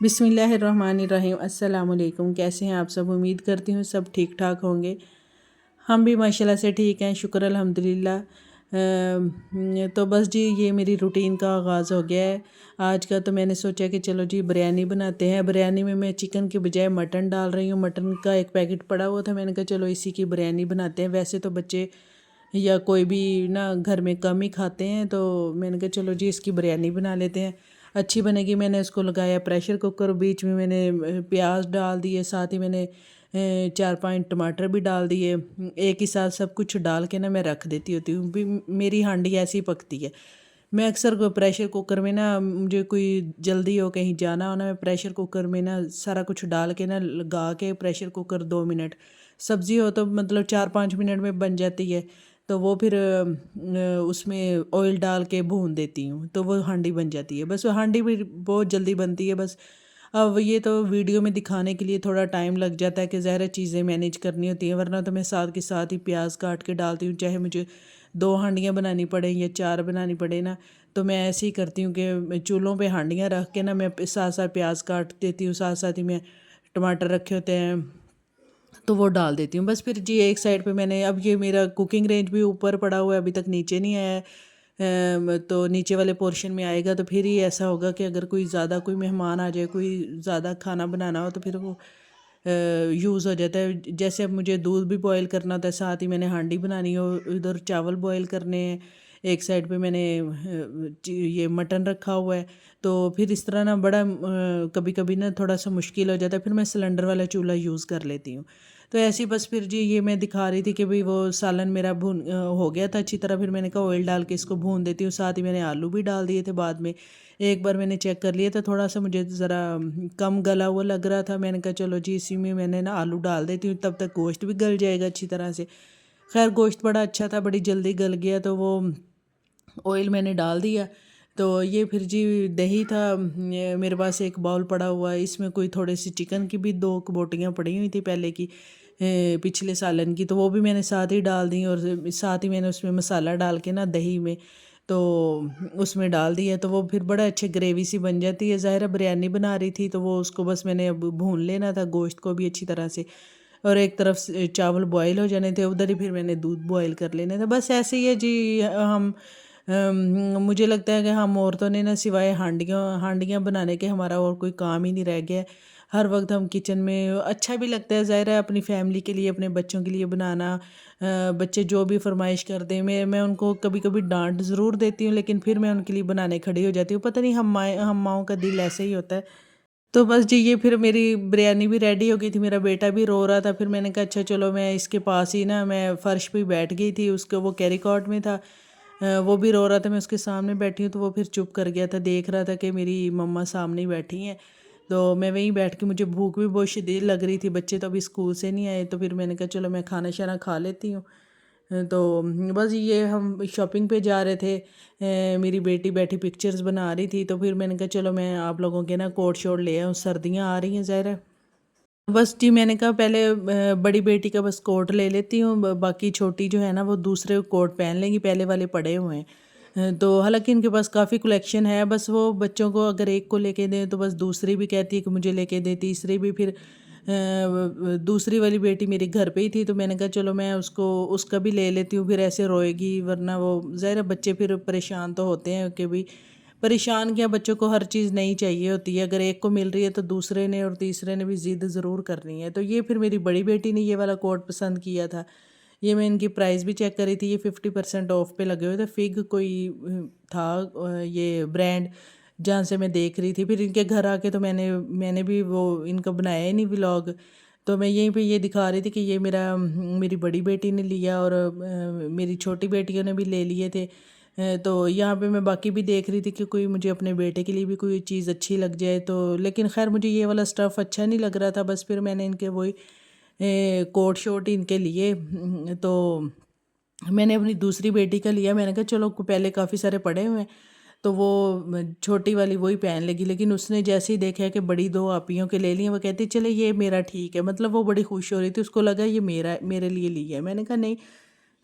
बिस्मिल्लाहिर्रहमानिर्रहीम। अस्सलाम वालेकुम। कैसे हैं आप सब? उम्मीद करती हूँ सब ठीक ठाक होंगे। हम भी माशाल्लाह से ठीक हैं, शुक्र अल्हम्दुलिल्लाह। तो बस जी ये मेरी रूटीन का आगाज़ हो गया है आज का। तो मैंने सोचा कि चलो जी बिरयानी बनाते हैं। बिरयानी में मैं चिकन के बजाय मटन डाल रही हूँ। मटन का एक पैकेट पड़ा हुआ था, मैंने कहा चलो इसी की बिरयानी बनाते हैं। वैसे तो बच्चे या कोई भी ना घर में कम ही खाते हैं, तो मैंने कहा चलो जी इसकी बिरयानी बना लेते हैं, अच्छी बनेगी। मैंने उसको लगाया प्रेशर कुकर, बीच में मैंने प्याज डाल दिए, साथ ही मैंने 4-5 टमाटर भी डाल दिए। एक ही साथ सब कुछ डाल के ना मैं रख देती होती हूँ भी। मेरी हांडी ऐसी पकती है। मैं अक्सर प्रेशर कुकर में ना, मुझे कोई जल्दी हो कहीं जाना हो ना, मैं प्रेशर कुकर में ना सारा कुछ डाल के ना लगा के प्रेशर कुकर 2 मिनट, सब्ज़ी हो तो मतलब 4-5 मिनट में बन जाती है। तो वो फिर उसमें ऑयल डाल के भून देती हूँ, तो वो हांडी बन जाती है। बस वो हांडी भी बहुत जल्दी बनती है। बस अब ये तो वीडियो में दिखाने के लिए थोड़ा टाइम लग जाता है कि ज़ाहिर चीज़ें मैनेज करनी होती हैं, वरना तो मैं साथ के साथ ही प्याज काट के डालती हूँ। चाहे मुझे 2 हांडियाँ बनानी पड़े या 4 बनानी पड़े ना, तो मैं ऐसे ही करती हूँ कि चूल्हों पे हांडियाँ रख के ना मैं साथ साथ प्याज काट देती हूँ, साथ साथ ही मैं टमाटर रखे होते हैं तो वो डाल देती हूँ। बस फिर जी एक साइड पे मैंने, अब ये मेरा कुकिंग रेंज भी ऊपर पड़ा हुआ है, अभी तक नीचे नहीं आया है। तो नीचे वाले पोर्शन में आएगा तो फिर ही ऐसा होगा कि अगर कोई ज़्यादा कोई मेहमान आ जाए, कोई ज़्यादा खाना बनाना हो, तो फिर वो यूज़ हो जाता है। जैसे अब मुझे दूध भी बॉयल करना होता है, साथ ही मैंने हांडी बनानी हो, इधर चावल बॉयल करने हैं, एक साइड पे मैंने ये मटन रखा हुआ है। तो फिर इस तरह ना बड़ा कभी कभी ना थोड़ा सा मुश्किल हो जाता है, फिर मैं सिलेंडर वाला चूल्हा यूज़ कर लेती हूँ। तो ऐसे ही बस फिर जी ये मैं दिखा रही थी कि भाई वो सालन मेरा भून हो गया था अच्छी तरह। फिर मैंने कहा ऑयल डाल के इसको भून देती हूँ, साथ ही मैंने आलू भी डाल दिए थे बाद में। एक बार मैंने चेक कर लिया था, थोड़ा सा मुझे ज़रा कम गला हुआ लग रहा था। मैंने कहा चलो जी इसी में मैंने ना आलू डाल देती हूँ, तब तक गोश्त भी गल जाएगा अच्छी तरह से। खैर गोश्त बड़ा अच्छा था, बड़ी जल्दी गल गया। तो वो ऑयल मैंने डाल दिया। तो ये फिर जी दही था, ये मेरे पास एक बाउल पड़ा हुआ है, इसमें कोई थोड़े सी चिकन की भी 2 बोटियाँ पड़ी हुई थी पहले की, पिछले सालन की, तो वो भी मैंने साथ ही डाल दी। और साथ ही मैंने उसमें मसाला डाल के ना दही में, तो उसमें डाल दिया। तो वो फिर बड़ा अच्छे ग्रेवी सी बन जाती है। ज़ाहिर बिरयानी बना रही थी, तो वो उसको बस मैंने अब भून लेना था, गोश्त को भी अच्छी तरह से। और एक तरफ से चावल बॉयल हो जाने थे, उधर ही फिर मैंने दूध बॉयल कर लेने थे। बस ऐसे ही है जी। हम मुझे लगता है कि हम औरतों ने ना सिवाय हांडियों हांडियाँ बनाने के हमारा और कोई काम ही नहीं रह गया है। हर वक्त हम किचन में, अच्छा भी लगता है ज़ाहिर है अपनी फैमिली के लिए, अपने बच्चों के लिए बनाना। बच्चे जो भी फरमाइश कर दें, मैं उनको कभी कभी डांट ज़रूर देती हूँ, लेकिन फिर मैं उनके लिए बनाने खड़ी हो जाती हूँ। पता नहीं हम माँओं का दिल ऐसे ही होता है। तो बस जी ये फिर मेरी बिरयानी भी रेडी हो गई थी, मेरा बेटा भी रो रहा था। फिर मैंने कहा अच्छा चलो, मैं इसके पास ही ना, मैं फ़र्श पे बैठ गई थी, उसको वो कैरी कॉट में था, वो भी रो रहा था, मैं उसके सामने बैठी हूँ। तो वो फिर चुप कर गया था, देख रहा था कि मेरी मम्मा सामने ही बैठी हैं। तो मैं वहीं बैठ के, मुझे भूख भी बहुत शदीद लग रही थी, बच्चे तो अभी स्कूल से नहीं आए। तो फिर मैंने कहा चलो मैं खाना शाना खा लेती हूँ। तो बस ये हम शॉपिंग पे जा रहे थे। मेरी बेटी बैठी पिक्चर्स बना रही थी, तो फिर मैंने कहा चलो मैं आप लोगों के ना कोट शोट ले आऊँ, सर्दियाँ आ रही हैं ज़ाहिर है। बस जी मैंने कहा पहले बड़ी बेटी का बस कोट ले लेती हूँ, बाकी छोटी जो है ना वो दूसरे कोट पहन लेंगी, पहले वाले पड़े हुए हैं। तो हालांकि इनके पास काफ़ी कलेक्शन है, बस वो बच्चों को अगर एक को लेके दें तो बस दूसरी भी कहती है कि मुझे लेके दे, तीसरी भी। फिर दूसरी वाली बेटी मेरी घर पे ही थी, तो मैंने कहा चलो मैं उसको उसका भी ले लेती हूँ, फिर ऐसे रोएगी, वरना वो ज़ाहिर है बच्चे फिर परेशान तो होते हैं कि भाई, परेशान क्या, बच्चों को हर चीज़ नहीं चाहिए होती है। अगर एक को मिल रही है तो दूसरे ने और तीसरे ने भी ज़िद ज़रूर करनी है। तो ये फिर मेरी बड़ी बेटी ने ये वाला कोट पसंद किया था। ये मैं इनकी प्राइस भी चेक करी थी, ये 50% ऑफ पे लगे हुए थे। फिग कोई था ये ब्रांड, जहाँ से मैं देख रही थी। फिर इनके घर आके तो मैंने भी वो इनका बनाया ही नहीं व्लॉग। तो मैं यहीं पे ये दिखा रही थी कि ये मेरी बड़ी बेटी ने लिया, और मेरी छोटी बेटियों ने भी ले लिए थे। तो यहाँ पे मैं बाकी भी देख रही थी कि कोई मुझे अपने बेटे के लिए भी कोई चीज़ अच्छी लग जाए। तो लेकिन खैर मुझे ये वाला स्टफ़ अच्छा नहीं लग रहा था, बस फिर मैंने इनके वही कोट शोट इनके लिए। तो मैंने अपनी दूसरी बेटी का लिया, मैंने कहा चलो पहले काफ़ी सारे पड़े हुए हैं, तो वो छोटी वाली वही पहन लेगी। लेकिन उसने जैसे ही देखा कि बड़ी 2 आपियों के ले लिए, वो कहती चले ये मेरा ठीक है, मतलब वो बड़ी खुश हो रही थी, उसको लगा ये मेरे लिए लिया है। मैंने कहा नहीं,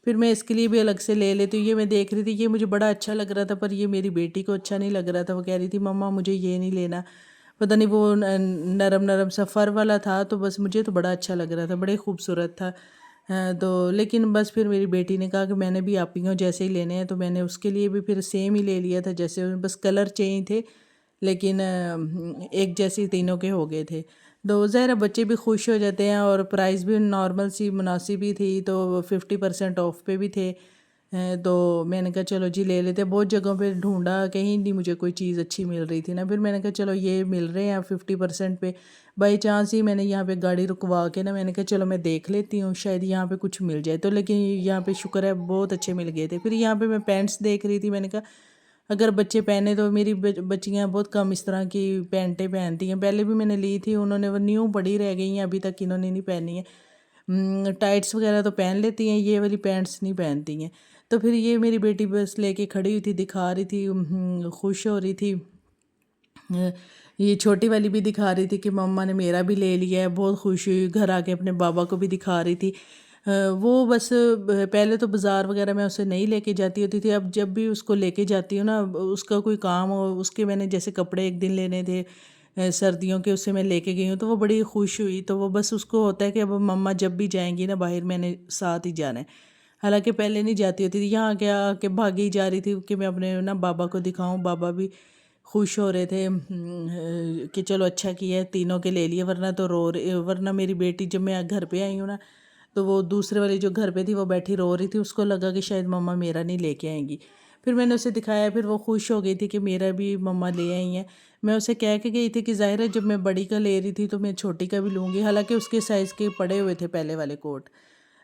फिर मैं इसके लिए भी अलग से ले लेती हूँ। ये मैं देख रही थी, ये मुझे बड़ा अच्छा लग रहा था, पर ये मेरी बेटी को अच्छा नहीं लग रहा था। वो कह रही थी मम्मा मुझे ये नहीं लेना। पता नहीं वो नरम नरम सा फर वाला था, तो बस मुझे तो बड़ा अच्छा लग रहा था, बड़े खूबसूरत था। तो लेकिन बस फिर मेरी बेटी ने कहा कि मैंने भी आप ही को जैसे ही लेने हैं, तो मैंने उसके लिए भी फिर सेम ही ले लिया था, जैसे बस कलर चेंज थे, लेकिन एक जैसे तीनों के हो गए थे। तो ज़ाहिर बच्चे भी खुश हो जाते हैं, और प्राइस भी नॉर्मल सी मुनासिब ही थी, तो 50% ऑफ पे भी थे। तो मैंने कहा चलो जी ले लेते। बहुत जगहों पे ढूंढा, कहीं नहीं मुझे कोई चीज़ अच्छी मिल रही थी ना, फिर मैंने कहा चलो ये मिल रहे हैं 50% पे। बाई चांस ही मैंने यहाँ पे गाड़ी रुकवा के ना, मैंने कहा चलो मैं देख लेती हूँ, शायद यहाँ पे कुछ मिल जाए। तो लेकिन यहाँ पे शुक्र है बहुत अच्छे मिल गए थे। फिर यहाँ पे मैं पैंट्स देख रही थी, मैंने कहा अगर बच्चे पहने तो मेरी बच्चियाँ बहुत कम इस तरह की पैंटें पहनती हैं। पहले भी मैंने ली थी, उन्होंने वो न्यू पड़ी रह गई हैं, अभी तक इन्होंने नहीं पहनी है। टाइट्स वगैरह तो पहन लेती हैं, ये वाली पैंट्स नहीं पहनती हैं। तो फिर ये मेरी बेटी बस लेके खड़ी हुई थी, दिखा रही थी, खुश हो रही थी। ये छोटी वाली भी दिखा रही थी कि मम्मा ने मेरा भी ले लिया है, बहुत खुश हुई, घर आके अपने बाबा को भी दिखा रही थी। वो बस पहले तो बाज़ार वगैरह में उसे नहीं लेके जाती होती थी, अब जब भी उसको लेके जाती हूँ ना, उसका कोई काम हो, उसके मैंने जैसे कपड़े एक दिन लेने थे सर्दियों के, उससे मैं लेके गई हूँ, तो वो बड़ी खुश हुई। तो वो बस उसको होता है कि अब मम्मा जब भी जाएंगी ना बाहर, मैंने साथ ही जाना है। हालांकि पहले नहीं जाती होती थी, यहाँ के आके भागी जा रही थी कि मैं अपने ना बाबा को दिखाऊं। बाबा भी खुश हो रहे थे कि चलो अच्छा किया है, तीनों के ले लिए, वरना तो वरना मेरी बेटी जब मैं घर पे आई हूँ ना, तो वो दूसरे वाली जो घर पे थी वो बैठी रो रही थी, उसको लगा कि शायद मम्मा मेरा नहीं लेके आएंगी। फिर मैंने उसे दिखाया, फिर वो खुश हो गई थी कि मेरा भी मम्मा ले आई हैं। मैं उसे कह के गई थी कि ज़ाहिर है जब मैं बड़ी का ले रही थी तो मैं छोटी का भी लूँगी, हालांकि उसके साइज़ के पड़े हुए थे पहले वाले कोट।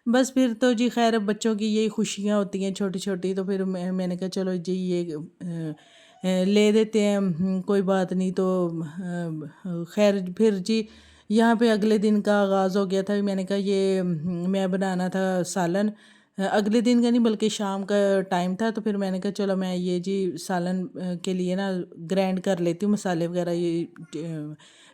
बस फिर तो जी खैर, अब बच्चों की यही खुशियाँ होती हैं छोटी छोटी, तो फिर मैंने कहा चलो जी ये ले देते हैं, कोई बात नहीं। तो खैर फिर जी यहाँ पे अगले दिन का आगाज़ हो गया था। मैंने कहा ये मैं बनाना था सालन, अगले दिन का नहीं बल्कि शाम का टाइम था। तो फिर मैंने कहा चलो मैं ये जी सालन के लिए ना ग्राइंड कर लेती हूँ मसाले वगैरह, ये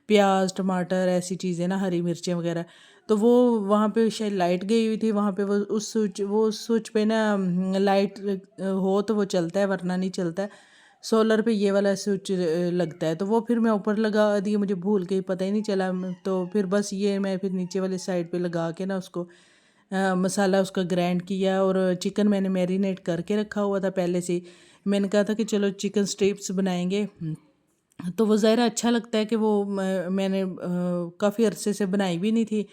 प्याज टमाटर ऐसी चीज़ें ना, हरी मिर्चें वगैरह। तो वो वहाँ पे शायद लाइट गई हुई थी, वहाँ पे वो स्विच पे ना लाइट हो तो वो चलता है, वरना नहीं चलता है। सोलर पे ये वाला स्विच लगता है, तो वो फिर मैं ऊपर लगा दिया, मुझे भूल के पता ही नहीं चला। तो फिर बस ये मैं फिर नीचे वाली साइड पे लगा के ना उसको मसाला उसका ग्राइंड किया। और चिकन मैंने मैरिनेट करके रखा हुआ था पहले से ही। मैंने कहा था कि चलो चिकन स्ट्रिप्स बनाएंगे। तो वो ज़ाहिर अच्छा लगता है कि वो मैंने काफ़ी अरसे से बनाई भी नहीं थी।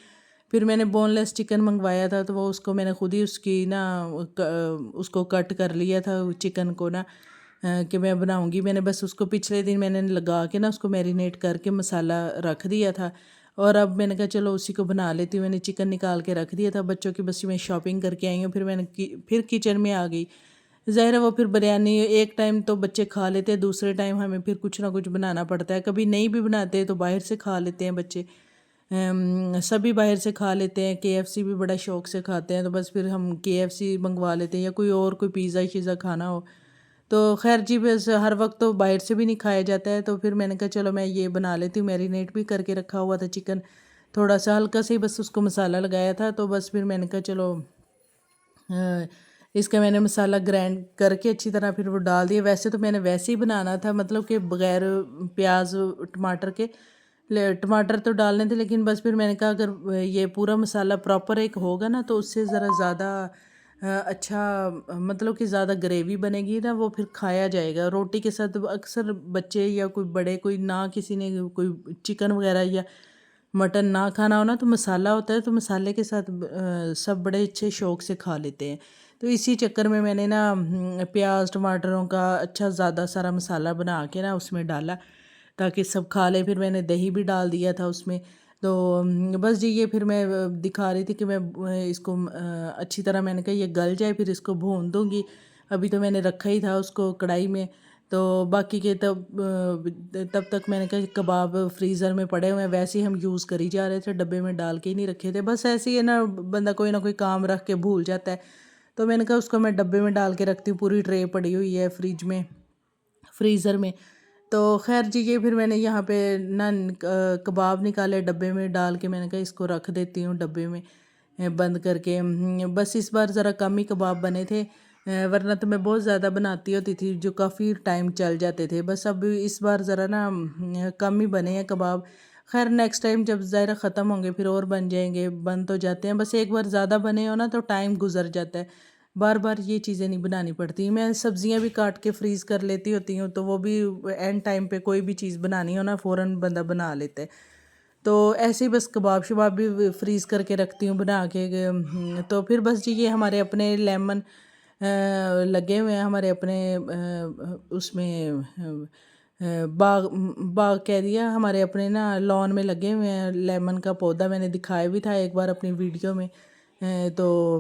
फिर मैंने बोनलेस चिकन मंगवाया था, तो वो उसको मैंने खुद ही उसकी ना उसको कट कर लिया था चिकन को ना, कि मैं बनाऊंगी। मैंने बस उसको पिछले दिन मैंने लगा के ना उसको मैरिनेट करके मसाला रख दिया था, और अब मैंने कहा चलो उसी को बना लेती हूँ। मैंने चिकन निकाल के रख दिया था बच्चों की, बस मैं शॉपिंग करके आई हूँ। फिर फिर किचन में आ गई। ज़ाहिर है वो फिर बिरयानी एक टाइम तो बच्चे खा लेते हैं, दूसरे टाइम हमें फिर कुछ ना कुछ बनाना पड़ता है। कभी नहीं भी बनाते तो बाहर से खा लेते हैं बच्चे। सभी बाहर से खा लेते हैं, केएफसी भी बड़ा शौक से खाते हैं, तो बस फिर हम केएफसी मंगवा लेते हैं, या कोई और कोई पिज़्ज़ा शीज़ा खाना हो। तो खैर जी बस हर वक्त तो बाहर से भी नहीं खाया जाता है। तो फिर मैंने कहा चलो मैं ये बना लेती हूँ। मैरिनेट भी करके रखा हुआ था चिकन, थोड़ा सा हल्का से ही बस उसको मसाला लगाया था। तो बस फिर मैंने कहा चलो इसका मैंने मसाला ग्राइंड करके अच्छी तरह फिर वो डाल दिया। वैसे तो मैंने वैसे ही बनाना था, मतलब कि बग़ैर प्याज टमाटर के, टमाटर तो डालने थे, लेकिन बस फिर मैंने कहा अगर ये पूरा मसाला प्रॉपर एक होगा ना, तो उससे ज़रा ज़्यादा अच्छा, मतलब कि ज़्यादा ग्रेवी बनेगी ना, वो फिर खाया जाएगा रोटी के साथ। अक्सर बच्चे या कोई बड़े, कोई ना किसी ने कोई चिकन वगैरह या मटन ना खाना हो ना, तो मसाला होता है, तो मसाले के साथ सब बड़े अच्छे शौक से खा लेते हैं। तो इसी चक्कर में मैंने ना प्याज टमाटरों का अच्छा ज़्यादा सारा मसाला बना के ना उसमें डाला, ताकि सब खा लें। फिर मैंने दही भी डाल दिया था उसमें। तो बस जी ये फिर मैं दिखा रही थी कि मैं इसको अच्छी तरह, मैंने कहा ये गल जाए फिर इसको भून दूँगी। अभी तो मैंने रखा ही था उसको कढ़ाई में। तो बाकी के तब तक मैंने कहा कबाब फ्रीज़र में पड़े हुए हैं, वैसे ही हम यूज़ करी जा रहे थे, डब्बे में डाल के ही नहीं रखे थे। बस ऐसे ही है ना कोई काम रख के भूल जाता है। तो मैंने कहा उसको मैं डब्बे में डाल के रखती हूँ, पूरी ट्रे पड़ी हुई है फ्रिज में, फ्रीज़र में। तो खैर जी ये फिर मैंने यहाँ पे ना कबाब निकाले डब्बे में डाल के, मैंने कहा इसको रख देती हूँ डब्बे में बंद करके। बस इस बार ज़रा कम ही कबाब बने थे, ورنہ تو میں بہت زیادہ بناتی ہوتی تھی جو کافی ٹائم چل جاتے تھے، بس اب اس بار ذرا نا کم ہی بنے ہیں کباب۔ خیر نیکسٹ ٹائم جب ظاہر ختم ہوں گے پھر اور بن جائیں گے، بن تو جاتے ہیں، بس ایک بار زیادہ بنے ہو نا تو ٹائم گزر جاتا ہے، بار بار یہ چیزیں نہیں بنانی پڑتی۔ میں سبزیاں بھی کاٹ کے فریز کر لیتی ہوتی ہوں، تو وہ بھی اینڈ ٹائم پہ کوئی بھی چیز بنانی ہو نا فوراً بندہ بنا لیتا ہے۔ تو ایسے ہی بس کباب شباب بھی فریز کر کے رکھتی ہوں بنا کے، تو پھر بس جی یہ ہمارے اپنے لیمن لگے ہوئے ہیں، ہمارے اپنے اس میں باغ باغ کہہ دیا، ہمارے اپنے نا لان میں لگے ہوئے ہیں لیمن کا پودا، میں نے دکھایا بھی تھا ایک بار اپنی ویڈیو میں۔ تو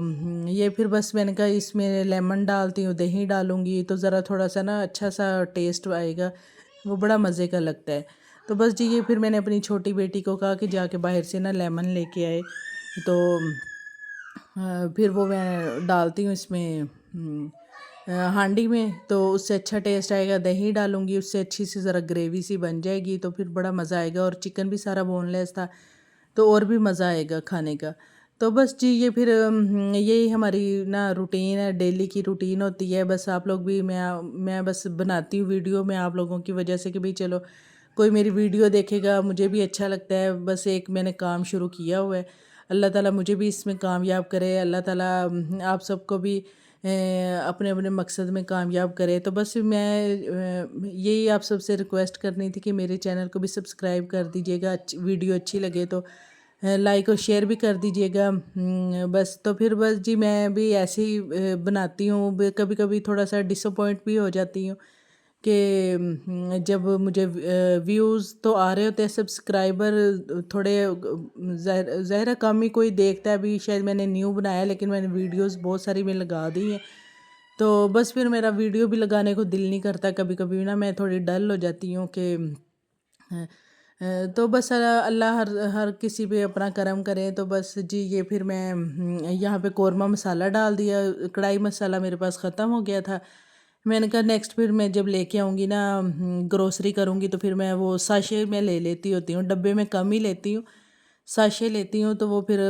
یہ پھر بس میں نے کہا اس میں لیمن ڈالتی ہوں، دہی ڈالوں گی تو ذرا تھوڑا سا نا اچھا سا ٹیسٹ آئے گا، وہ بڑا مزے کا لگتا ہے۔ تو بس جی یہ پھر میں نے اپنی چھوٹی بیٹی کو کہا کہ جا کے باہر سے نا لیمن لے کے آئے، تو پھر وہ میں ڈالتی ہوں اس میں ہانڈی میں، تو اس سے اچھا ٹیسٹ آئے گا۔ دہی ڈالوں گی، اس سے اچھی سی ذرا گریوی سی بن جائے گی، تو پھر بڑا مزہ آئے گا، اور چکن بھی سارا بون لیس تھا تو اور بھی مزہ آئے گا کھانے کا۔ تو بس جی یہ پھر یہی ہماری نا روٹین ہے، ڈیلی کی روٹین ہوتی ہے۔ بس آپ لوگ بھی میں بس بناتی ہوں ویڈیو میں آپ لوگوں کی وجہ سے کہ بھئی چلو کوئی میری ویڈیو دیکھے گا، مجھے بھی اچھا لگتا ہے، بس ایک میں نے کام شروع کیا ہوا ہے۔ اللہ تعالیٰ مجھے بھی اس میں کامیاب کرے، اللہ تعالیٰ آپ سب کو بھی اپنے اپنے مقصد میں کامیاب کرے۔ تو بس میں یہی آپ سب سے ریکویسٹ کرنی تھی کہ میرے چینل کو بھی سبسکرائب کر دیجیے گا، ویڈیو اچھی لگے تو لائک اور شیئر بھی کر دیجیے گا۔ بس تو پھر بس جی میں بھی ایسے ہی بناتی ہوں، کبھی کبھی تھوڑا سا ڈس اپوائنٹ بھی ہو جاتی ہوں کہ جب مجھے ویوز تو آ رہے ہوتے ہیں، سبسکرائبر تھوڑے ظاہر ہے کم ہی کوئی دیکھتا ہے، ابھی شاید میں نے نیو بنایا ہے لیکن میں نے ویڈیوز بہت ساری میں لگا دی ہیں، تو بس پھر میرا ویڈیو بھی لگانے کو دل نہیں کرتا، کبھی کبھی نا میں تھوڑی ڈل ہو جاتی ہوں کہ تو بس اللہ ہر کسی پہ اپنا کرم کرے۔ تو بس جی یہ پھر میں یہاں پہ قورمہ مسالہ ڈال دیا، کڑھائی مسالہ میرے پاس ختم ہو گیا تھا، میں نے کہا نیکسٹ پھر میں جب لے کے آؤں گی نا گروسری کروں گی تو پھر میں وہ ساشے میں لے لیتی ہوتی ہوں، ڈبے میں کم ہی لیتی ہوں، ساشے لیتی ہوں، تو وہ پھر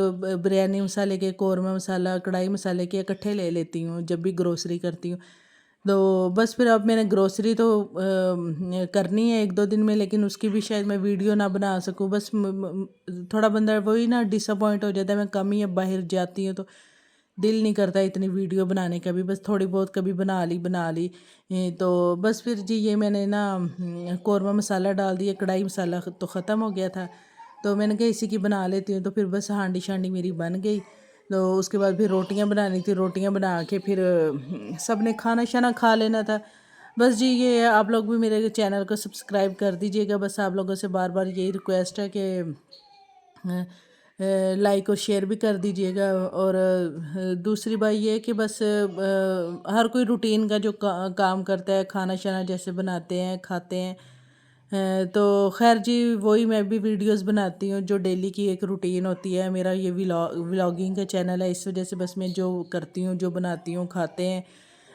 بریانی مسالے کے، قورمہ مسالہ، کڑھائی مسالے کے اکٹھے لے لیتی ہوں جب بھی گروسری کرتی ہوں۔ تو بس پھر اب میں نے گروسری تو کرنی ہے ایک دو دن میں، لیکن اس کی بھی شاید میں ویڈیو نہ بنا سکوں، بس تھوڑا بندہ وہی نا ڈس اپوائنٹ ہو جاتا ہے، میں کم ہی اب باہر جاتی ہوں تو دل نہیں کرتا اتنی ویڈیو بنانے کا بھی، بس تھوڑی بہت کبھی بنا لی۔ تو بس پھر جی یہ میں نے نا قورمہ مسالہ ڈال دیا، کڑھائی مسالہ تو ختم ہو گیا تھا، تو میں نے کہا اسی کی بنا لیتی ہوں، تو پھر بس ہانڈی شانڈی میری بن گئی۔ تو اس کے بعد پھر روٹیاں بنانی تھی، روٹیاں بنا کے پھر سب نے کھانا شانا کھا لینا تھا۔ بس جی یہ آپ لوگ بھی میرے چینل کو سبسکرائب کر دیجیے گا، بس آپ لوگوں سے بار بار یہی ریکویسٹ ہے کہ لائک اور شیئر بھی کر دیجیے گا۔ اور دوسری بات یہ ہے کہ بس ہر کوئی روٹین کا جو کام کرتا ہے، کھانا شانا جیسے بناتے ہیں کھاتے ہیں، تو خیر جی وہی میں بھی ویڈیوز بناتی ہوں جو ڈیلی کی ایک روٹین ہوتی ہے۔ میرا یہ ولاگنگ کا چینل ہے، اس وجہ سے بس میں جو کرتی ہوں، جو بناتی ہوں کھاتے ہیں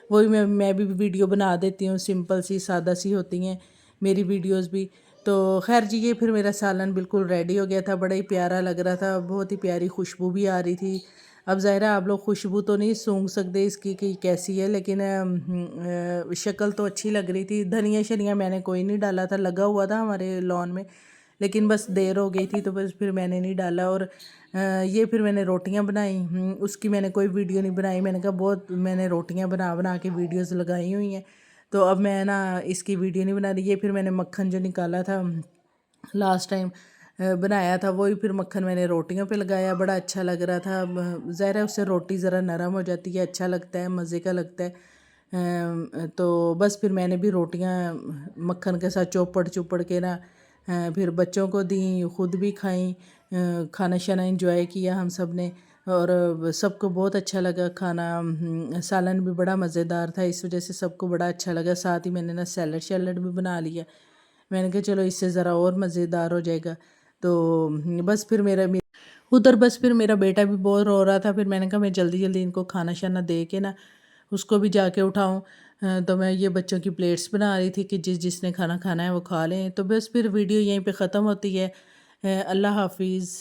وہی میں بھی ویڈیو بنا دیتی ہوں، سمپل سی سادہ سی ہوتی ہیں میری ویڈیوز بھی۔ تو خیر جی یہ پھر میرا سالن بالکل ریڈی ہو گیا تھا، بڑا ہی پیارا لگ رہا تھا، بہت ہی پیاری خوشبو بھی آ رہی تھی۔ اب ظاہر ہے آپ لوگ خوشبو تو نہیں سونگھ سکتے اس کی کہ کیسی ہے، لیکن شکل تو اچھی لگ رہی تھی۔ دھنیا شنیا میں نے کوئی نہیں ڈالا تھا، لگا ہوا تھا ہمارے لان میں، لیکن بس دیر ہو گئی تھی تو بس پھر میں نے نہیں ڈالا۔ اور یہ پھر میں نے روٹیاں بنائیں، اس کی میں نے کوئی ویڈیو نہیں بنائی، میں نے کہا بہت میں نے روٹیاں بنا کے ویڈیوز لگائی ہوئی ہیں، تو اب میں نا اس کی ویڈیو نہیں بنا رہی۔ یہ پھر میں نے مکھن جو نکالا تھا لاسٹ ٹائم بنایا تھا، وہی پھر مکھن میں نے روٹیوں پہ لگایا، بڑا اچھا لگ رہا تھا۔ ظاہر ہے اس سے روٹی ذرا نرم ہو جاتی ہے، اچھا لگتا ہے، مزے کا لگتا ہے۔ تو بس پھر میں نے بھی روٹیاں مکھن کے ساتھ چوپڑ کے نا پھر بچوں کو دیں، خود بھی کھائیں، کھانا شانا انجوائے کیا ہم سب نے، اور سب کو بہت اچھا لگا کھانا۔ سالن بھی بڑا مزیدار تھا، اس وجہ سے سب کو بڑا اچھا لگا، ساتھ ہی میں نے نا سیلڈ بھی بنا لیا، میں نے کہا چلو اس سے ذرا اور مزیدار ہو جائے گا۔ تو بس پھر بس پھر میرا بیٹا بھی بہت رو رہا تھا، پھر میں نے کہا میں جلدی ان کو کھانا شانا دے کے نا اس کو بھی جا کے اٹھاؤں، تو میں یہ بچوں کی پلیٹس بنا رہی تھی کہ جس نے کھانا کھانا ہے وہ کھا لیں۔ تو بس پھر ویڈیو یہیں پہ ختم ہوتی ہے، اللہ حافظ۔